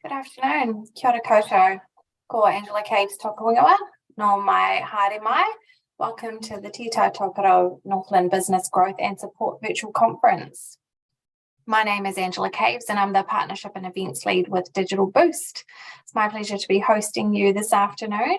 Good afternoon. Kia ora koutou. Ko Angela Caves Tokerau, no mai haere mai. Welcome to the Tai Tokerau Northland Business Growth and Support Virtual Conference. My name is Angela Caves and I'm the Partnership and Events Lead with Digital Boost. It's my pleasure to be hosting you this afternoon.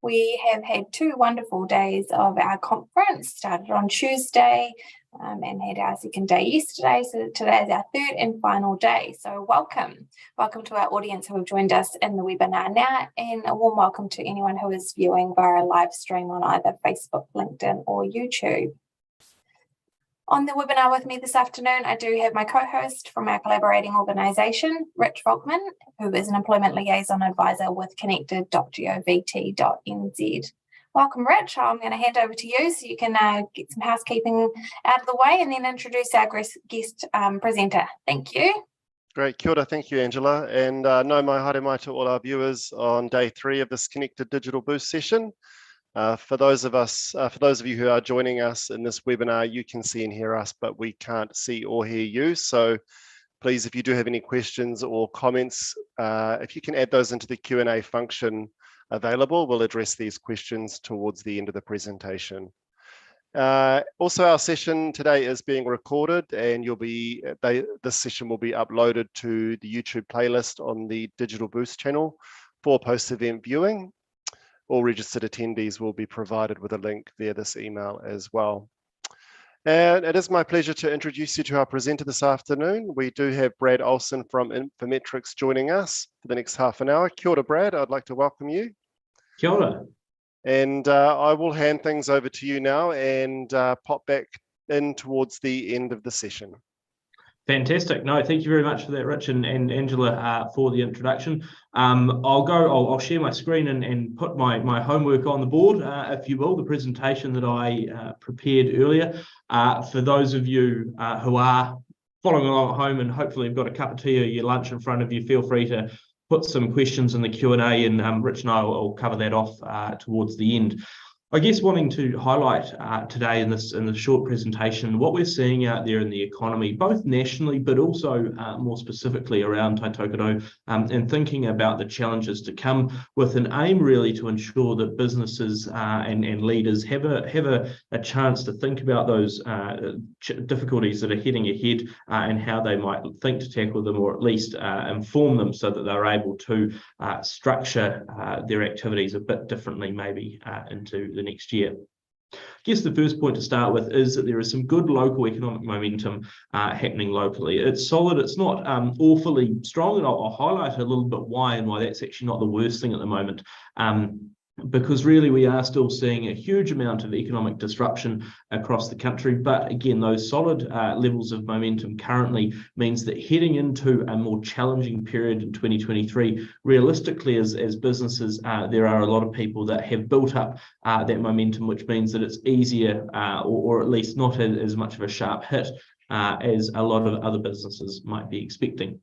We have had 2 wonderful days of our conference, started on Tuesday and had our second day yesterday. So today is our 3rd and final day. So welcome. Welcome to our audience who have joined us in the webinar now, and a warm welcome to anyone who is viewing via a live stream on either Facebook, LinkedIn or YouTube. On the webinar with me this afternoon, I do have my co-host from our collaborating organisation, Rich Volkman, who is an Employment Liaison Advisor with connected.govt.nz. Welcome, Rich. I'm going to hand over to you so you can get some housekeeping out of the way and then introduce our guest presenter. Thank you. Great, kia ora, thank you, Angela. And no mai haere mai to all our viewers on day 3 of this Connected Digital Boost session. For those of you who are joining us in this webinar, you can see and hear us, but we can't see or hear you. So please, if you do have any questions or comments, if you can add those into the Q&A function available, we'll address these questions towards the end of the presentation. Also, our session today is being recorded, and this session will be uploaded to the YouTube playlist on the Digital Boost channel for post-event viewing. All registered attendees will be provided with a link via this email as well. And it is my pleasure to introduce you to our presenter this afternoon. We do have Brad Olsen from Infometrics joining us for the next half an hour. Kia ora, Brad. I'd like to welcome you. Kia ora. And I will hand things over to you now and pop back in towards the end of the session. Fantastic. No, thank you very much for that, Rich and Angela, for the introduction. I'll share my screen and put my homework on the board, if you will, the presentation that I prepared earlier. For those of you who are following along at home and hopefully have got a cup of tea or your lunch in front of you, feel free to put some questions in the Q&A, and Rich and I will cover that off towards the end. I guess wanting to highlight today in the short presentation what we're seeing out there in the economy, both nationally but also more specifically around Tai Tokerau, and thinking about the challenges to come, with an aim really to ensure that businesses and leaders have a chance to think about those difficulties that are heading ahead and how they might think to tackle them, or at least inform them so that they're able to structure their activities a bit differently maybe into the next year. I guess the first point to start with is that there is some good local economic momentum happening locally. It's solid, it's not awfully strong, and I'll highlight a little bit why and why that's actually not the worst thing at the moment. Because really we are still seeing a huge amount of economic disruption across the country. But again, those solid levels of momentum currently means that heading into a more challenging period in 2023, realistically as businesses, there are a lot of people that have built up that momentum, which means that it's easier or at least not as much of a sharp hit as a lot of other businesses might be expecting.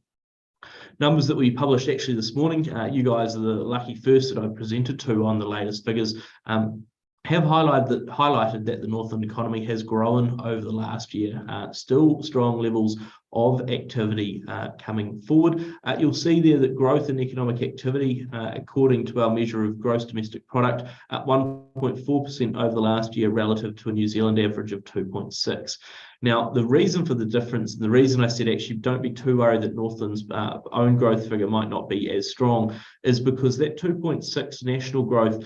Numbers that we published actually this morning, you guys are the lucky first that I presented to on the latest figures, have highlighted that the Northland economy has grown over the last year. Still strong levels of activity coming forward. You'll see there that growth in economic activity, according to our measure of gross domestic product, at 1.4% over the last year relative to a New Zealand average of 2.6%. Now, the reason for the difference, the reason I said actually don't be too worried that Northland's own growth figure might not be as strong, is because that 2.6 national growth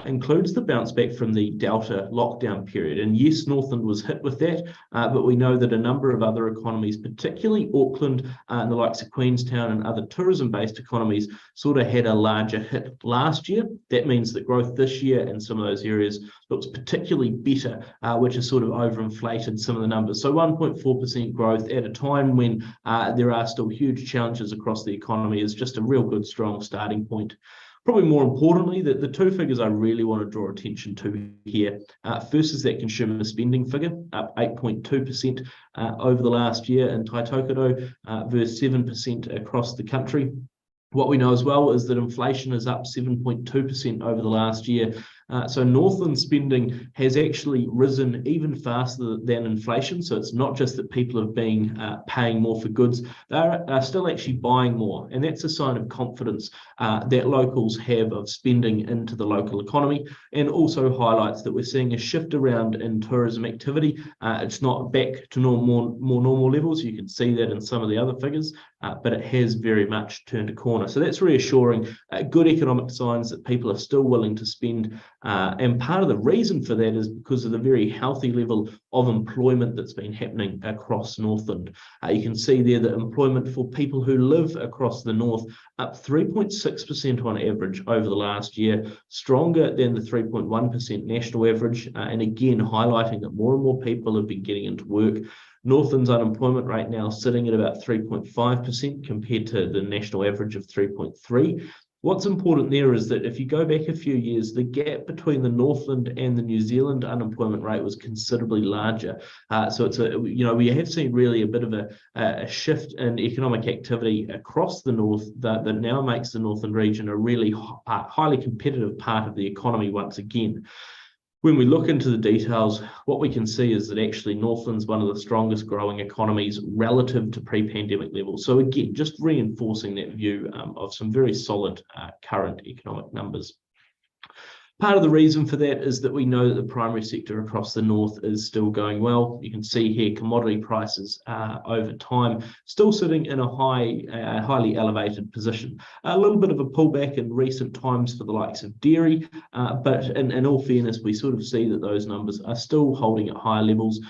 includes the bounce back from the Delta lockdown period. And yes, Northland was hit with that, but we know that a number of other economies, particularly Auckland and the likes of Queenstown and other tourism-based economies, sort of had a larger hit last year. That means that growth this year in some of those areas looks particularly better, which has sort of overinflated some of the numbers. So 1.4% growth at a time when there are still huge challenges across the economy is just a real good, strong starting point. Probably more importantly, the 2 figures I really want to draw attention to here. First is that consumer spending figure, up 8.2% over the last year in Tai Tokerau versus 7% across the country. What we know as well is that inflation is up 7.2% over the last year, So Northland spending has actually risen even faster than inflation. So it's not just that people have been paying more for goods, they're still actually buying more. And that's a sign of confidence that locals have of spending into the local economy, and also highlights that we're seeing a shift around in tourism activity. It's not back to more normal levels. You can see that in some of the other figures, but it has very much turned a corner. So that's reassuring, good economic signs that people are still willing to spend. And part of the reason for that is because of the very healthy level of employment that's been happening across Northland. You can see there that employment for people who live across the north up 3.6% on average over the last year, stronger than the 3.1% national average, and again highlighting that more and more people have been getting into work. Northland's unemployment rate now sitting at about 3.5% compared to the national average of 3.3%. What's important there is that if you go back a few years, the gap between the Northland and the New Zealand unemployment rate was considerably larger. So it's we have seen really a bit of a shift in economic activity across the north that now makes the Northland region a really highly competitive part of the economy once again. When we look into the details, what we can see is that actually Northland's one of the strongest growing economies relative to pre-pandemic levels. So again, just reinforcing that view of some very solid current economic numbers. Part of the reason for that is that we know that the primary sector across the north is still going well. You can see here commodity prices over time still sitting in a highly elevated position. A little bit of a pullback in recent times for the likes of dairy, but in all fairness, we sort of see that those numbers are still holding at higher levels.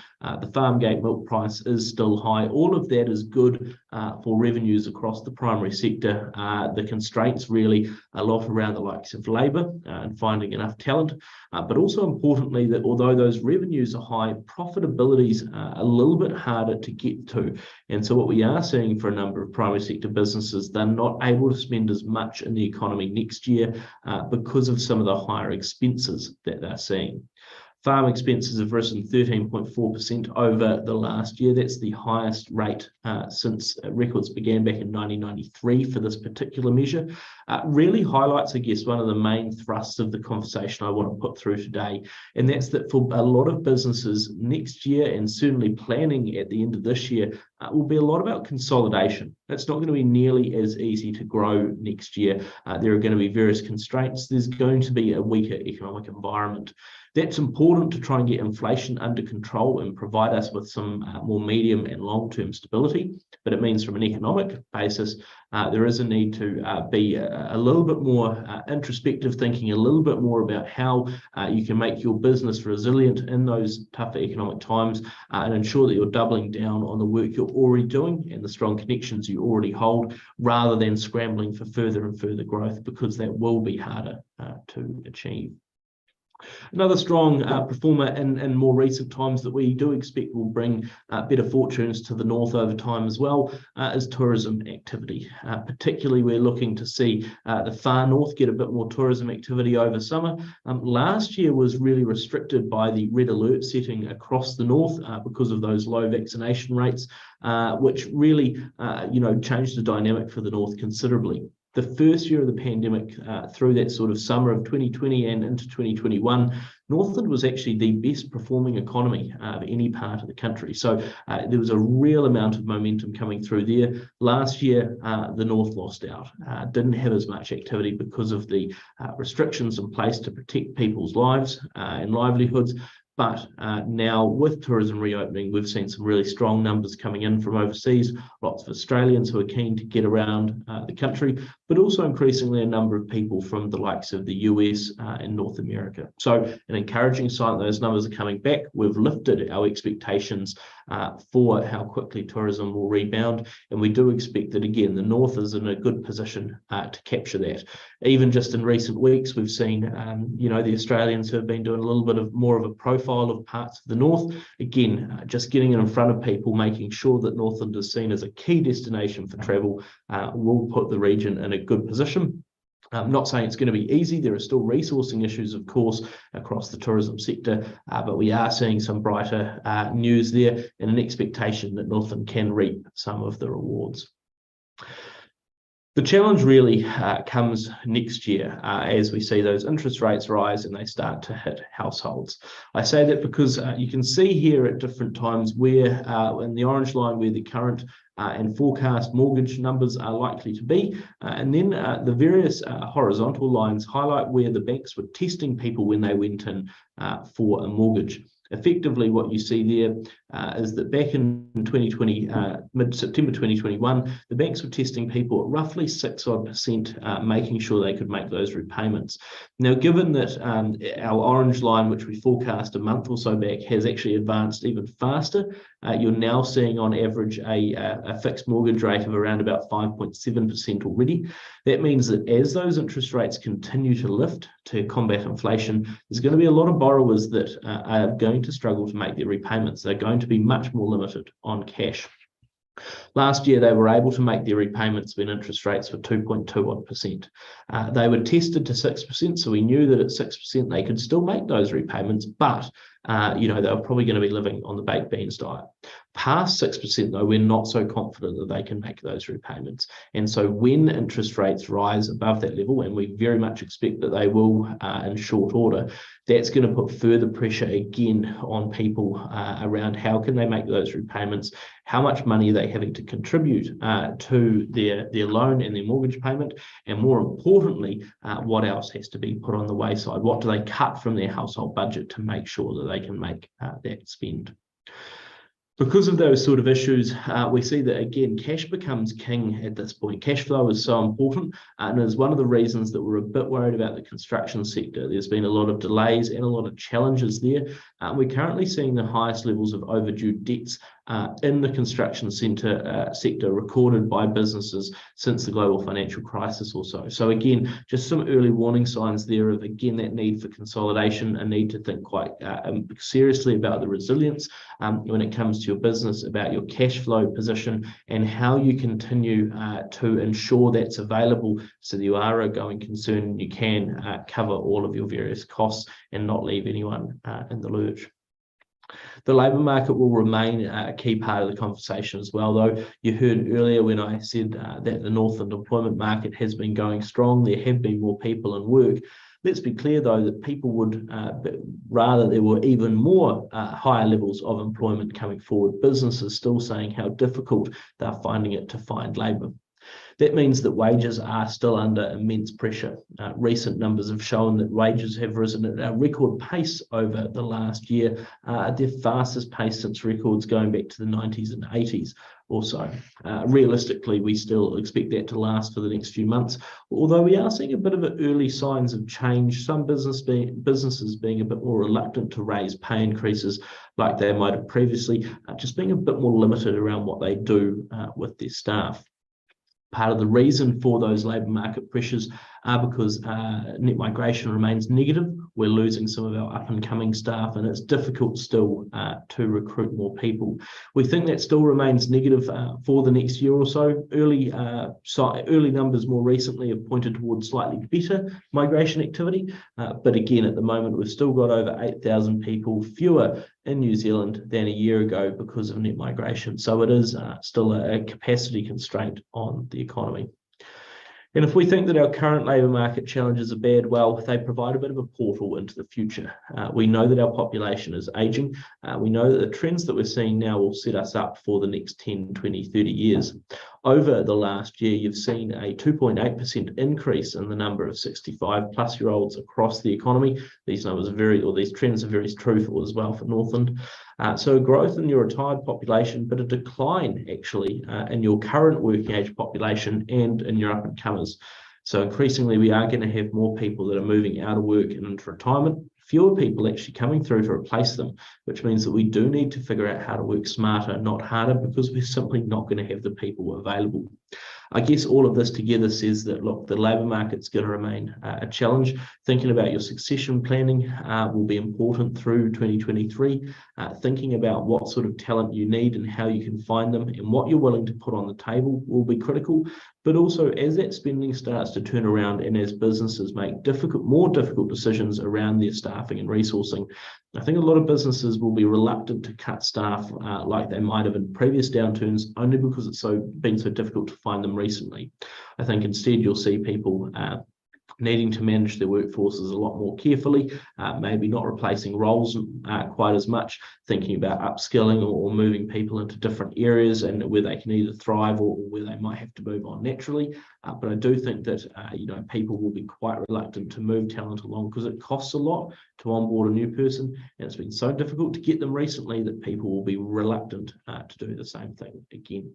The farm gate milk price is still high. All of that is good for revenues across the primary sector. The constraints really a lot around the likes of labour and finding enough talent, but also importantly that although those revenues are high, profitability's a little bit harder to get to. And so what we are seeing for a number of primary sector businesses, they're not able to spend as much in the economy next year because of some of the higher expenses that they're seeing. Farm expenses have risen 13.4% over the last year. That's the highest rate since records began back in 1993 for this particular measure. Really highlights, I guess, one of the main thrusts of the conversation I want to put through today, and that's that for a lot of businesses next year, and certainly planning at the end of this year, will be a lot about consolidation. It's not going to be nearly as easy to grow next year. There are going to be various constraints. There's going to be a weaker economic environment. That's important to try and get inflation under control and provide us with some more medium and long-term stability. But it means from an economic basis, there is a need to be a little bit more introspective thinking, a little bit more about how you can make your business resilient in those tougher economic times and ensure that you're doubling down on the work you're already doing and the strong connections you already hold, rather than scrambling for further and further growth, because that will be harder to achieve. Another strong performer in more recent times that we do expect will bring better fortunes to the north over time as well is tourism activity. Particularly, we're looking to see the far north get a bit more tourism activity over summer. Last year was really restricted by the red alert setting across the north because of those low vaccination rates, which really changed the dynamic for the north considerably. The first year of the pandemic, through that sort of summer of 2020 and into 2021, Northland was actually the best performing economy of any part of the country. So there was a real amount of momentum coming through there. Last year, the North lost out, didn't have as much activity because of the restrictions in place to protect people's lives and livelihoods. But now with tourism reopening, we've seen some really strong numbers coming in from overseas, lots of Australians who are keen to get around the country, but also increasingly a number of people from the likes of the US and North America. So an encouraging sign that those numbers are coming back. We've lifted our expectations for how quickly tourism will rebound, and we do expect that, again, the North is in a good position to capture that. Even just in recent weeks, we've seen the Australians who have been doing a little bit more of a profile of parts of the North, again just getting it in front of people, making sure that Northland is seen as a key destination for travel, will put the region in a good position. I'm not saying it's going to be easy. There are still resourcing issues, of course, across the tourism sector, but we are seeing some brighter news there and an expectation that Northland can reap some of the rewards. The challenge really comes next year as we see those interest rates rise and they start to hit households. I say that because you can see here at different times where in the orange line where the current and forecast mortgage numbers are likely to be. And then the various horizontal lines highlight where the banks were testing people when they went in for a mortgage. Effectively, what you see there is that back in 2020, mid-September 2021, the banks were testing people at roughly 6% making sure they could make those repayments. Now, given that our orange line, which we forecast a month or so back, has actually advanced even faster, you're now seeing on average a fixed mortgage rate of around about 5.7% already. That means that as those interest rates continue to lift to combat inflation, there's going to be a lot of borrowers that are going to struggle to make their repayments. They're going to be much more limited on cash. Last year, they were able to make their repayments when interest rates were 2.21%. They were tested to 6%, so we knew that at 6% they could still make those repayments, but they were probably going to be living on the baked beans diet. Past 6%, though, we're not so confident that they can make those repayments. And so when interest rates rise above that level, and we very much expect that they will in short order, that's going to put further pressure again on people around how can they make those repayments, how much money are they having to contribute to their loan and their mortgage payment, and more importantly, what else has to be put on the wayside? What do they cut from their household budget to make sure that they can make that spend? Because of those sort of issues, we see that, again, cash becomes king at this point. Cash flow is so important, and is one of the reasons that we're a bit worried about the construction sector. There's been a lot of delays and a lot of challenges there. We're currently seeing the highest levels of overdue debts in the construction sector recorded by businesses since the global financial crisis or so. So again, just some early warning signs there of, again, that need for consolidation, a need to think quite seriously about the resilience when it comes to your business, about your cash flow position, and how you continue to ensure that's available so that you are a going concern and you can cover all of your various costs and not leave anyone in the lurch. The labour market will remain a key part of the conversation as well, though. You heard earlier when I said that the Northland employment market has been going strong. There have been more people in work. Let's be clear, though, that people would rather there were even more higher levels of employment coming forward. Businesses still saying how difficult they're finding it to find labour. That means that wages are still under immense pressure. Recent numbers have shown that wages have risen at a record pace over the last year, their fastest pace since records going back to the 90s and 80s or so. Realistically, we still expect that to last for the next few months, although we are seeing a bit of early signs of change, some businesses being a bit more reluctant to raise pay increases like they might have previously, just being a bit more limited around what they do with their staff. Part of the reason for those labour market pressures are because net migration remains negative. We're losing some of our up-and-coming staff, and it's difficult still to recruit more people. We think that still remains negative for the next year or so. Early numbers more recently have pointed towards slightly better migration activity, but again, at the moment, we've still got over 8,000 people fewer in New Zealand than a year ago because of net migration. So it is still a capacity constraint on the economy. And if we think that our current labour market challenges are bad, well, they provide a bit of a portal into the future. We know that our population is ageing. We know that the trends that we're seeing now will set us up for the next 10, 20, 30 years. Over the last year, you've seen a 2.8% increase in the number of 65-plus-year-olds across the economy. These numbers are these trends are very truthful as well for Northland. So growth in your retired population, but a decline actually in your current working age population and in your up-and-comers. So increasingly, we are going to have more people that are moving out of work and into retirement, fewer people actually coming through to replace them, which means that we do need to figure out how to work smarter, not harder, because we're simply not going to have the people available. I guess all of this together says that, look, the labour market's going to remain a challenge. Thinking about your succession planning will be important through 2023. Thinking about what sort of talent you need and how you can find them and what you're willing to put on the table will be critical. But also, as that spending starts to turn around and as businesses make more difficult decisions around their staffing and resourcing, I think a lot of businesses will be reluctant to cut staff like they might have in previous downturns, only because it's been so difficult to find them recently. I think instead you'll see people needing to manage their workforces a lot more carefully, maybe not replacing roles quite as much, thinking about upskilling or moving people into different areas and where they can either thrive or where they might have to move on naturally. But I do think that people will be quite reluctant to move talent along because it costs a lot to onboard a new person, and it's been so difficult to get them recently that people will be reluctant to do the same thing again.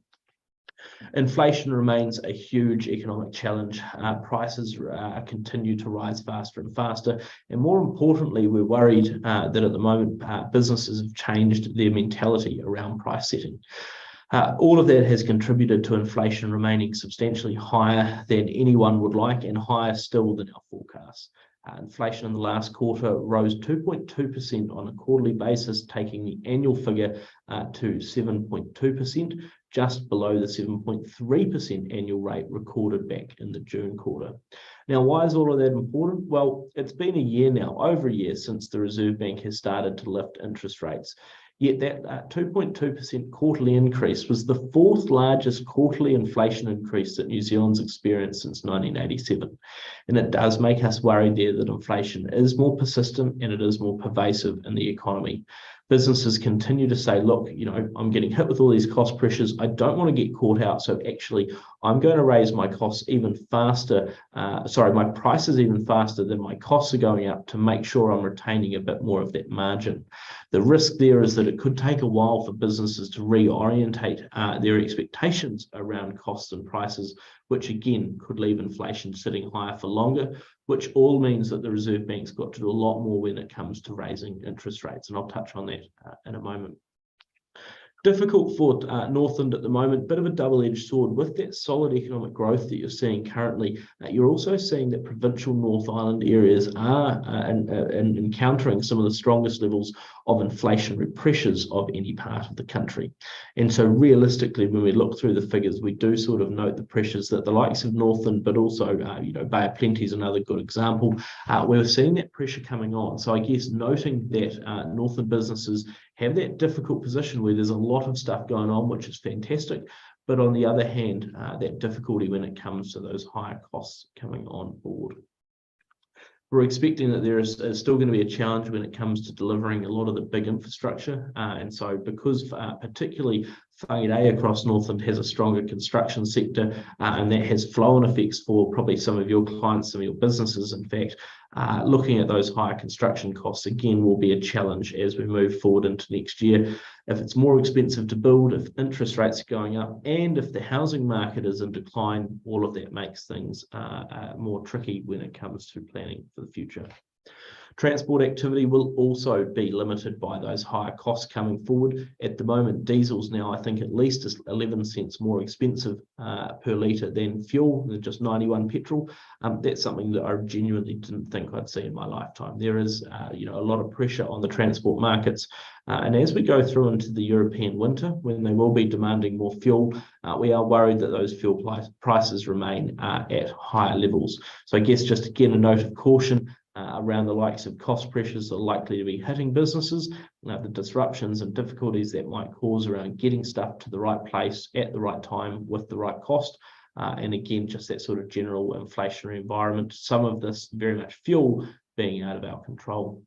Inflation remains a huge economic challenge. Prices continue to rise faster and faster. And more importantly, we're worried that at the moment, businesses have changed their mentality around price setting. All of that has contributed to inflation remaining substantially higher than anyone would like and higher still than our forecasts. Inflation in the last quarter rose 2.2% on a quarterly basis, taking the annual figure to 7.2%, just below the 7.3% annual rate recorded back in the June quarter. Now, why is all of that important? Well, it's been a year now, over a year, since the Reserve Bank has started to lift interest rates. Yet that 2.2% quarterly increase was the fourth largest quarterly inflation increase that New Zealand's experienced since 1987. And it does make us worried there that inflation is more persistent and it is more pervasive in the economy. Businesses continue to say, look, I'm getting hit with all these cost pressures. I don't want to get caught out. So actually, I'm going to raise my costs even faster. My prices even faster than my costs are going up to make sure I'm retaining a bit more of that margin. The risk there is that it could take a while for businesses to reorientate their expectations around costs and prices, which again could leave inflation sitting higher for longer, which all means that the Reserve Bank's got to do a lot more when it comes to raising interest rates. And I'll touch on that in a moment. Difficult for Northland at the moment, bit of a double-edged sword. With that solid economic growth that you're seeing currently, you're also seeing that provincial North Island areas are encountering some of the strongest levels of inflationary pressures of any part of the country. And so realistically, when we look through the figures, we do sort of note the pressures that the likes of Northland, but also Bay of Plenty is another good example. We're seeing that pressure coming on. So I guess noting that Northland businesses have that difficult position where there's a lot of stuff going on, which is fantastic. But on the other hand, that difficulty when it comes to those higher costs coming on board. We're expecting that there is still going to be a challenge when it comes to delivering a lot of the big infrastructure. And so because particularly Whangarei across Northland has a stronger construction sector, and that has flow-on effects for probably some of your clients, some of your businesses, in fact, looking at those higher construction costs again will be a challenge as we move forward into next year. If it's more expensive to build, if interest rates are going up, and if the housing market is in decline, all of that makes things more tricky when it comes to planning for the future. Transport activity will also be limited by those higher costs coming forward. At the moment, diesel's now, I think, at least 11 cents more expensive per litre than fuel, than just 91 petrol. That's something that I genuinely didn't think I'd see in my lifetime. There is, a lot of pressure on the transport markets. And as we go through into the European winter, when they will be demanding more fuel, we are worried that those fuel prices remain at higher levels. So I guess just again, a note of caution around the likes of cost pressures that are likely to be hitting businesses, the disruptions and difficulties that might cause around getting stuff to the right place at the right time with the right cost. And again, just that sort of general inflationary environment, some of this very much fuel being out of our control.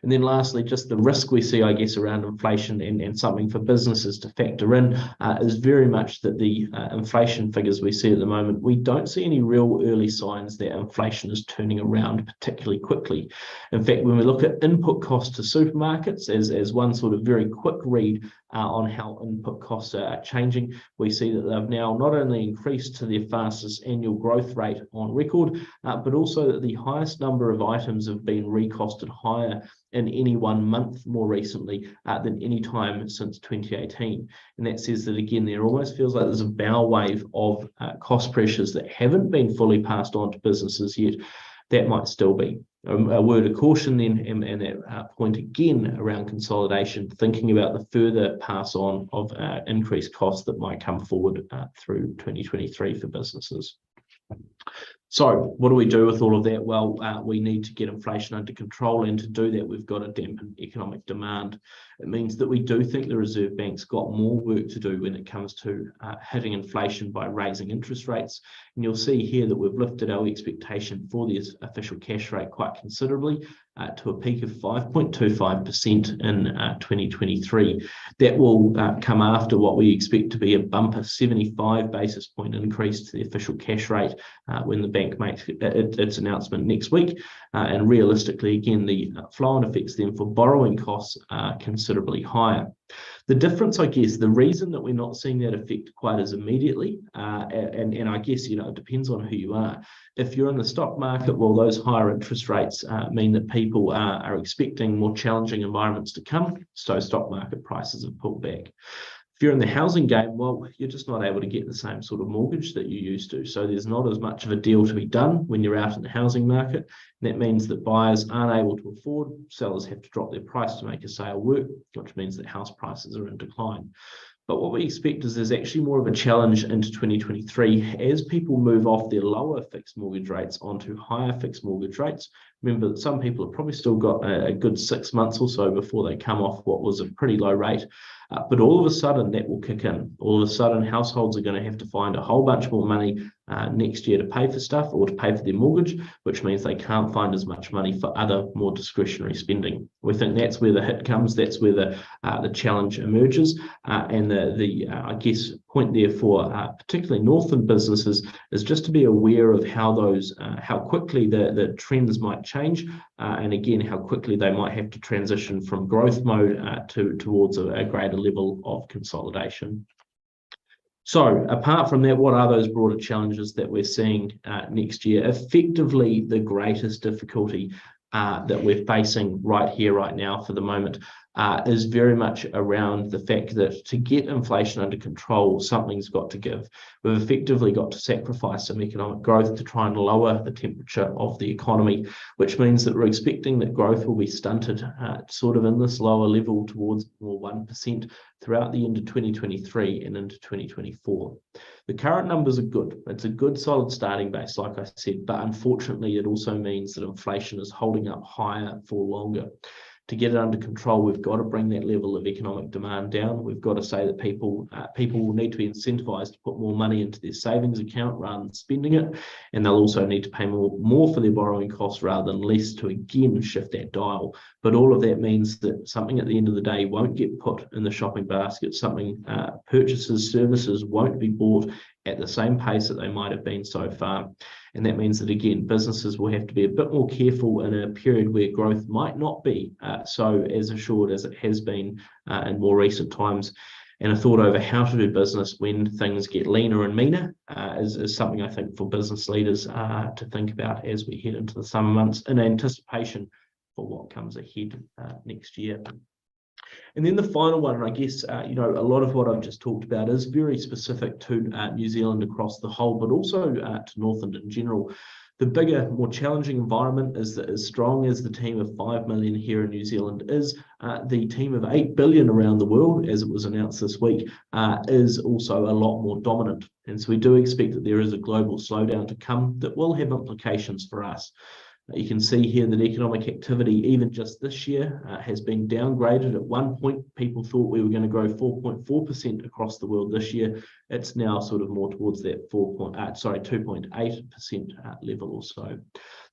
And then lastly, just the risk we see, I guess, around inflation and something for businesses to factor in is very much that the inflation figures we see at the moment, we don't see any real early signs that inflation is turning around particularly quickly. In fact, when we look at input costs to supermarkets as one sort of very quick read on how input costs are changing, we see that they've now not only increased to their fastest annual growth rate on record, but also that the highest number of items have been recosted higher in any 1 month more recently than any time since 2018. And that says that, again, there almost feels like there's a bow wave of cost pressures that haven't been fully passed on to businesses yet. That might still be. A word of caution then, and that point again around consolidation, thinking about the further pass on of increased costs that might come forward through 2023 for businesses. So what do we do with all of that? Well, we need to get inflation under control, and to do that, we've got to dampen economic demand. It means that we do think the Reserve Bank's got more work to do when it comes to hitting inflation by raising interest rates. And you'll see here that we've lifted our expectation for the official cash rate quite considerably to a peak of 5.25% in 2023. That will come after what we expect to be a bumper 75 basis point increase to the official cash rate when the bank makes its announcement next week. And realistically, again, the flow-on effects then for borrowing costs are considerably higher. The difference, I guess, the reason that we're not seeing that effect quite as immediately, and I guess, it depends on who you are. If you're in the stock market, well, those higher interest rates mean that people are expecting more challenging environments to come, so stock market prices have pulled back. If you're in the housing game, well, you're just not able to get the same sort of mortgage that you used to. So there's not as much of a deal to be done when you're out in the housing market. And that means that buyers aren't able to afford, sellers have to drop their price to make a sale work, which means that house prices are in decline. But what we expect is there's actually more of a challenge into 2023 as people move off their lower fixed mortgage rates onto higher fixed mortgage rates. Remember that some people have probably still got a good 6 months or so before they come off what was a pretty low rate. But all of a sudden that will kick in. All of a sudden households are going to have to find a whole bunch more money next year to pay for stuff or to pay for their mortgage, which means they can't find as much money for other more discretionary spending. We think that's where the hit comes. That's where the challenge emerges. And the I guess point there for particularly Northland businesses is just to be aware of how quickly the trends might change, and again how quickly they might have to transition from growth mode towards a greater level of consolidation. So apart from that, what are those broader challenges that we're seeing next year? Effectively, the greatest difficulty that we're facing right here, right now for the moment is very much around the fact that to get inflation under control, something's got to give. We've effectively got to sacrifice some economic growth to try and lower the temperature of the economy, which means that we're expecting that growth will be stunted sort of in this lower level towards more 1% throughout the end of 2023 and into 2024. The current numbers are good. It's a good solid starting base, like I said, but unfortunately it also means that inflation is holding up higher for longer. To get it under control, we've got to bring that level of economic demand down. We've got to say that people will need to be incentivized to put more money into their savings account rather than spending it. And they'll also need to pay more for their borrowing costs rather than less to again shift that dial. But all of that means that something at the end of the day won't get put in the shopping basket. Something services won't be bought at the same pace that they might have been so far. And that means that, again, businesses will have to be a bit more careful in a period where growth might not be so as assured as it has been in more recent times. And a thought over how to do business when things get leaner and meaner is something I think for business leaders to think about as we head into the summer months in anticipation for what comes ahead next year. And then the final one, and I guess, a lot of what I've just talked about is very specific to New Zealand across the whole, but also to Northland in general. The bigger, more challenging environment is that as strong as the team of 5 million here in New Zealand is, the team of 8 billion around the world, as it was announced this week, is also a lot more dominant. And so we do expect that there is a global slowdown to come that will have implications for us. You can see here that economic activity, even just this year, has been downgraded. At one point, people thought we were going to grow 4.4% across the world this year. It's now sort of more towards that 2.8% level or so.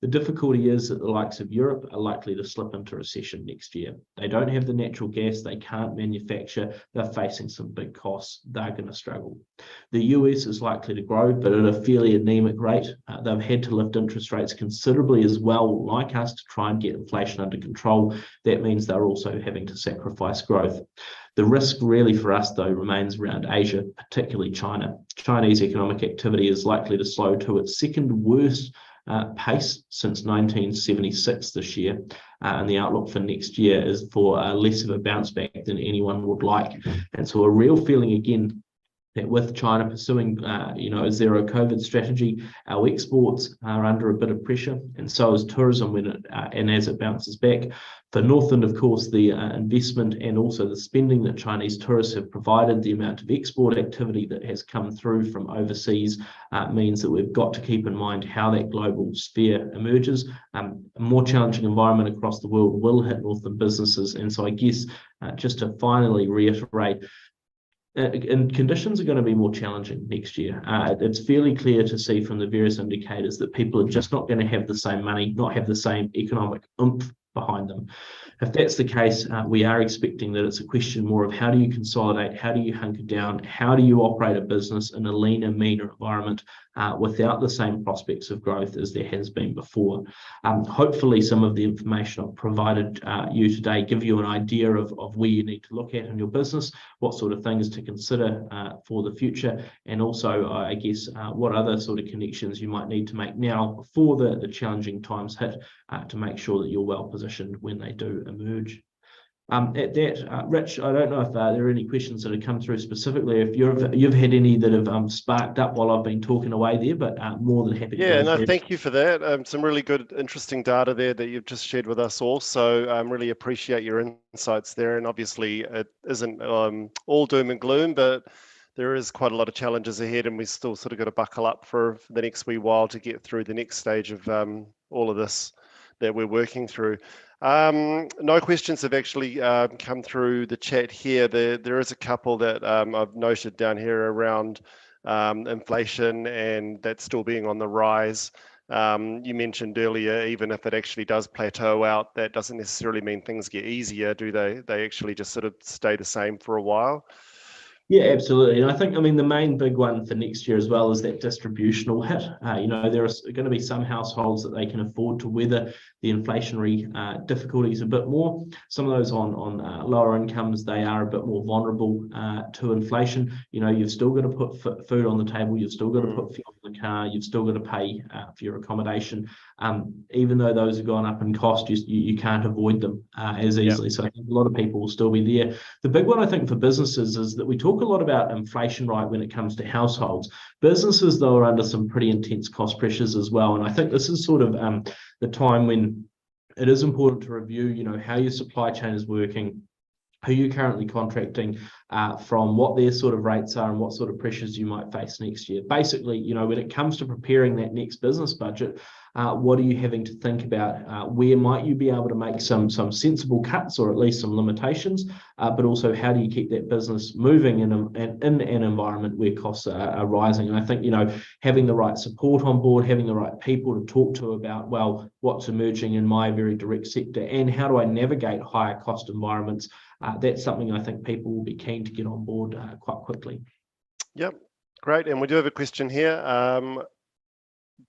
The difficulty is that the likes of Europe are likely to slip into recession next year. They don't have the natural gas, they can't manufacture, they're facing some big costs, they're going to struggle. The US is likely to grow, but at a fairly anemic rate. They've had to lift interest rates considerably as well, like us, to try and get inflation under control. That means they're also having to sacrifice growth. The risk really for us, though, remains around Asia, particularly China. Chinese economic activity is likely to slow to its second worst pace since 1976 this year, and the outlook for next year is for less of a bounce back than anyone would like. And so a real feeling again that with China pursuing, a zero COVID strategy, our exports are under a bit of pressure, and so is tourism and as it bounces back. For Northland, of course, the investment and also the spending that Chinese tourists have provided, the amount of export activity that has come through from overseas means that we've got to keep in mind how that global sphere emerges. A more challenging environment across the world will hit Northland businesses, and so I guess just to finally reiterate, and conditions are going to be more challenging next year. It's fairly clear to see from the various indicators that people are just not going to have the same money, not have the same economic oomph behind them. If that's the case, we are expecting that it's a question more of how do you consolidate, how do you hunker down, how do you operate a business in a leaner, meaner environment without the same prospects of growth as there has been before. Hopefully some of the information I've provided you today give you an idea of where you need to look at in your business, what sort of things to consider for the future, and also I guess what other sort of connections you might need to make now before the challenging times hit to make sure that you're well positioned when they do emerge. At that, Rich, I don't know if there are any questions that have come through specifically. If you've had any that have sparked up while I've been talking away there, but more than happy to Yeah, go no, through. thank you for that. Some really good, interesting data there that you've just shared with us all. So really appreciate your insights there. And obviously it isn't all doom and gloom, but there is quite a lot of challenges ahead, and we still sort of got to buckle up for the next wee while to get through the next stage of all of this that we're working through. No questions have actually come through the chat here. There is a couple that I've noted down here around inflation and that still being on the rise. You mentioned earlier, even if it actually does plateau out, that doesn't necessarily mean things get easier, do they? They actually just sort of stay the same for a while. Yeah, absolutely. And I think, the main big one for next year as well is that distributional hit. There are going to be some households that they can afford to weather the inflationary difficulties a bit more. Some of those on lower incomes, they are a bit more vulnerable to inflation. You've still got to put food on the table. You've still got to put fuel in the car. You've still got to pay for your accommodation. Even though those have gone up in cost, you can't avoid them as easily. Yep. So I think a lot of people will still be there. The big one, I think, for businesses is that we talk a lot about inflation, right, when it comes to households. Businesses, though, are under some pretty intense cost pressures as well. And I think this is sort of the time when it is important to review, how your supply chain is working, who you're currently contracting from, what their sort of rates are and what sort of pressures you might face next year. Basically, when it comes to preparing that next business budget, what are you having to think about? Where might you be able to make some sensible cuts or at least some limitations? But also, how do you keep that business moving in an environment where costs are rising? And I think, having the right support on board, having the right people to talk to about, well, what's emerging in my very direct sector and how do I navigate higher cost environments? That's something I think people will be keen to get on board quite quickly. Yep, great. And we do have a question here.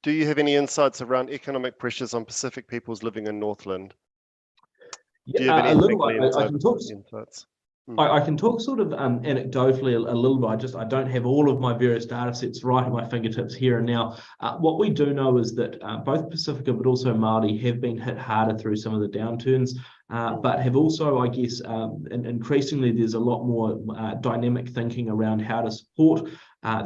Do you have any insights around economic pressures on Pacific peoples living in Northland? Do you have any insights? I can talk sort of anecdotally a little bit. I don't have all of my various data sets right at my fingertips here and now. What we do know is that both Pacifica but also Māori have been hit harder through some of the downturns, but have also, I guess, increasingly there's a lot more dynamic thinking around how to support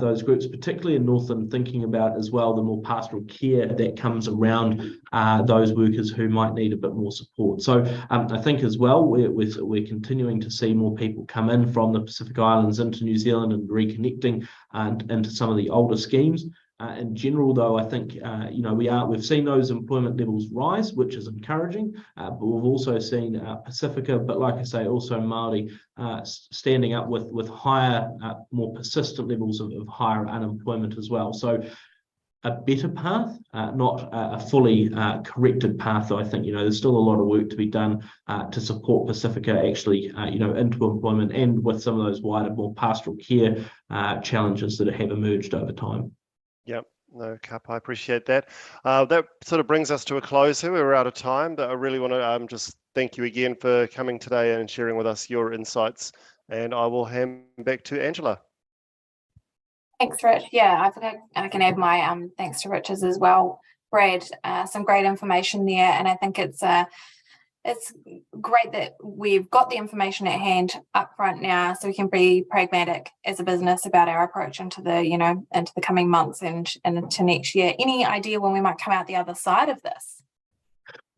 those groups, particularly in Northland, thinking about as well the more pastoral care that comes around those workers who might need a bit more support. So I think as well we're continuing to see more people come in from the Pacific Islands into New Zealand and reconnecting into some of the older schemes. In general, though, I think we've seen those employment levels rise, which is encouraging. But we've also seen Pacifica, but like I say, also Māori standing up with higher, more persistent levels of higher unemployment as well. So a better path, not a fully corrected path. Though I think there's still a lot of work to be done to support Pacifica actually into employment and with some of those wider, more pastoral care challenges that have emerged over time. Yep, no, Cap, I appreciate that. That sort of brings us to a close here. We're out of time, but I really want to just thank you again for coming today and sharing with us your insights. And I will hand back to Angela. Thanks, Rich. Yeah, I can add my thanks to Rich's as well, Brad. Some great information there, and I think it's it's great that we've got the information at hand up front now, so we can be pragmatic as a business about our approach into the, into the coming months and into next year. Any idea when we might come out the other side of this?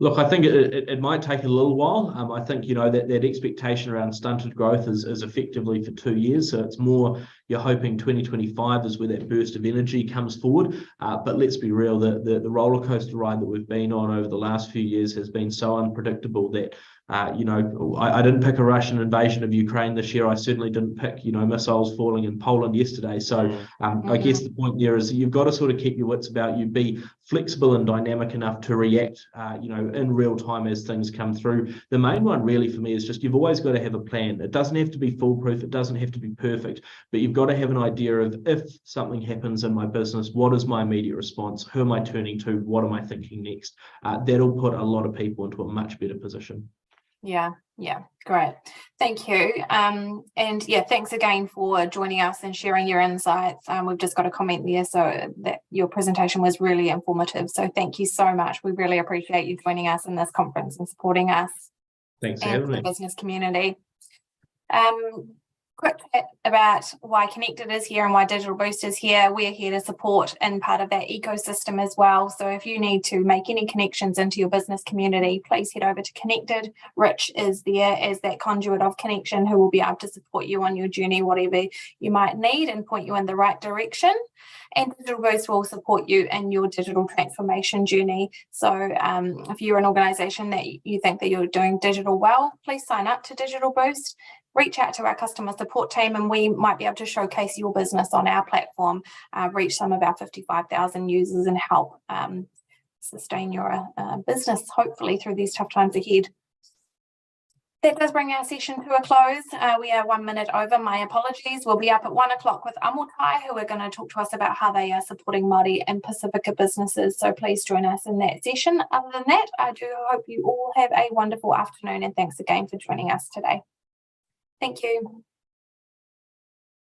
Look, I think it might take a little while. I think, that expectation around stunted growth is effectively for 2 years. So it's more, you're hoping 2025 is where that burst of energy comes forward. But let's be real, the roller coaster ride that we've been on over the last few years has been so unpredictable that, I didn't pick a Russian invasion of Ukraine this year. I certainly didn't pick, missiles falling in Poland yesterday. So I guess the point there is you've got to sort of keep your wits about you, be flexible and dynamic enough to react, in real time as things come through. The main one really for me is just you've always got to have a plan. It doesn't have to be foolproof. It doesn't have to be perfect, but you've got to have an idea of if something happens in my business, what is my immediate response? Who am I turning to? What am I thinking next? That'll put a lot of people into a much better position. Yeah, great. Thank you. And yeah, thanks again for joining us and sharing your insights. We've just got a comment there, so that your presentation was really informative. So thank you so much. We really appreciate you joining us in this conference and supporting us. Thanks for and having the me. business community. Quick bit about why Connected is here and why Digital Boost is here. We're here to support in part of that ecosystem as well. So if you need to make any connections into your business community, please head over to Connected. Rich is there as that conduit of connection who will be able to support you on your journey, whatever you might need, and point you in the right direction. And Digital Boost will support you in your digital transformation journey. So if you're an organisation that you think that you're doing digital well, please sign up to Digital Boost. Reach out to our customer support team and we might be able to showcase your business on our platform, reach some of our 55,000 users and help sustain your business, hopefully, through these tough times ahead. That does bring our session to a close. We are 1 minute over. My apologies. We'll be up at 1 o'clock with Amotai, who are going to talk to us about how they are supporting Māori and Pacifica businesses. So please join us in that session. Other than that, I do hope you all have a wonderful afternoon and thanks again for joining us today. Thank you.